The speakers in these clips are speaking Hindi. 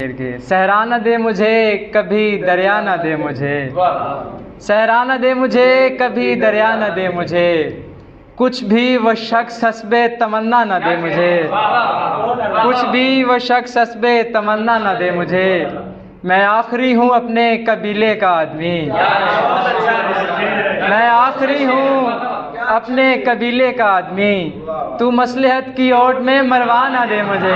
सहरा न दे मुझे कभी दरिया न दे मुझे, सहरा न दे मुझे कभी दरिया न दे मुझे, कुछ भी वो शख्स हस्बे तमन्ना न दे मुझे, कुछ भी वो शख्स हस्बे तमन्ना न दे मुझे। मैं आखिरी हूँ अपने कबीले का आदमी, मैं आखिरी हूँ अपने कबीले का आदमी, तू मसलहत की ओट में मरवा ना दे मुझे।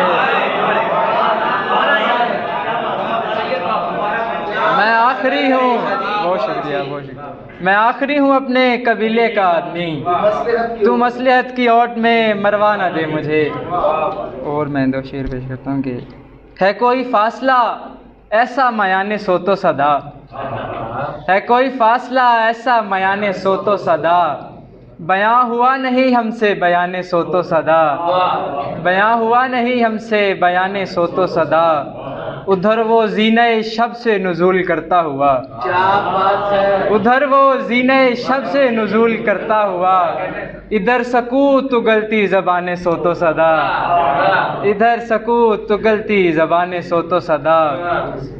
मैं आखिरी हूँ, बहुत शुक्रिया, बहुत शुक्रिया। मैं आखिरी हूँ अपने कबीले का आदमी, तू मसलहत की ओट में मरवा ना दे मुझे। और मैं दो शेर पेश करता हूँ कि है कोई फासला ऐसा मयाने सो तो सदा, है कोई फासला ऐसा मयाने सो तो सदा, बयां हुआ नहीं हमसे बयाने सो तो सदा, बयां हुआ नहीं हमसे बयाने सो तो सदा। उधर वो ज़ीने शब से नुज़ूल करता हुआ, क्या बात है, उधर वो ज़ीने शब से नुज़ूल करता हुआ, इधर सकूत तो गलती ज़बाने सो तो सदा, इधर सकूत तो गलती ज़बाने सो तो सदा।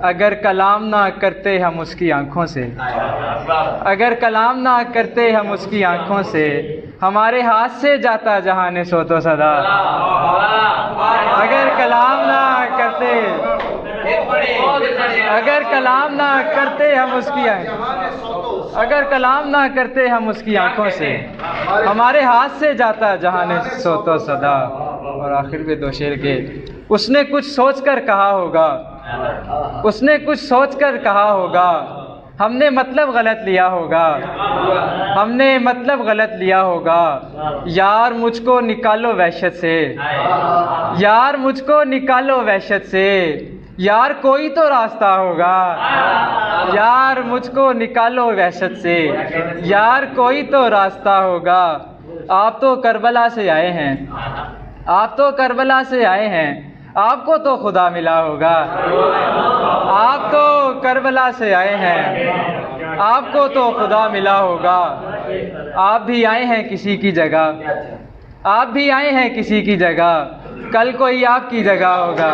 अगर कलाम ना करते हम उसकी आँखों से, अगर कलाम ना करते हम उसकी आँखों से, हमारे हाथ से जाता जहाने सो तो सदा। अगर कलाम ना करते, अगर कलाम ना करते हम उसकी, अगर कलाम ना करते हम उसकी आंखों से, हमारे हाथ से जाता जहाने सो तो सदा। और आखिर में दो शेर के, उसने कुछ सोच कर कहा होगा, उसने कुछ सोच कर कहा होगा, हमने मतलब गलत लिया होगा, हमने मतलब गलत लिया होगा। यार मुझको निकालो वहशत से, यार मुझको निकालो वहशत से, यार कोई तो रास्ता होगा, यार मुझको निकालो वहशत से, यार कोई तो रास्ता होगा। आप तो करबला से आए हैं, आप तो करबला से आए हैं, आपको तो खुदा मिला होगा। आप तो करबला से आए हैं, आपको तो खुदा मिला होगा। आप भी आए हैं किसी की जगह, आप भी आए हैं किसी की जगह, कल कोई आपकी जगह होगा।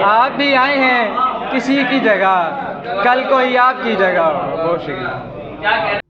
आप भी आए हैं किसी की जगह, कल कोई आपकी जगह होगा। बहुत शुक्रिया।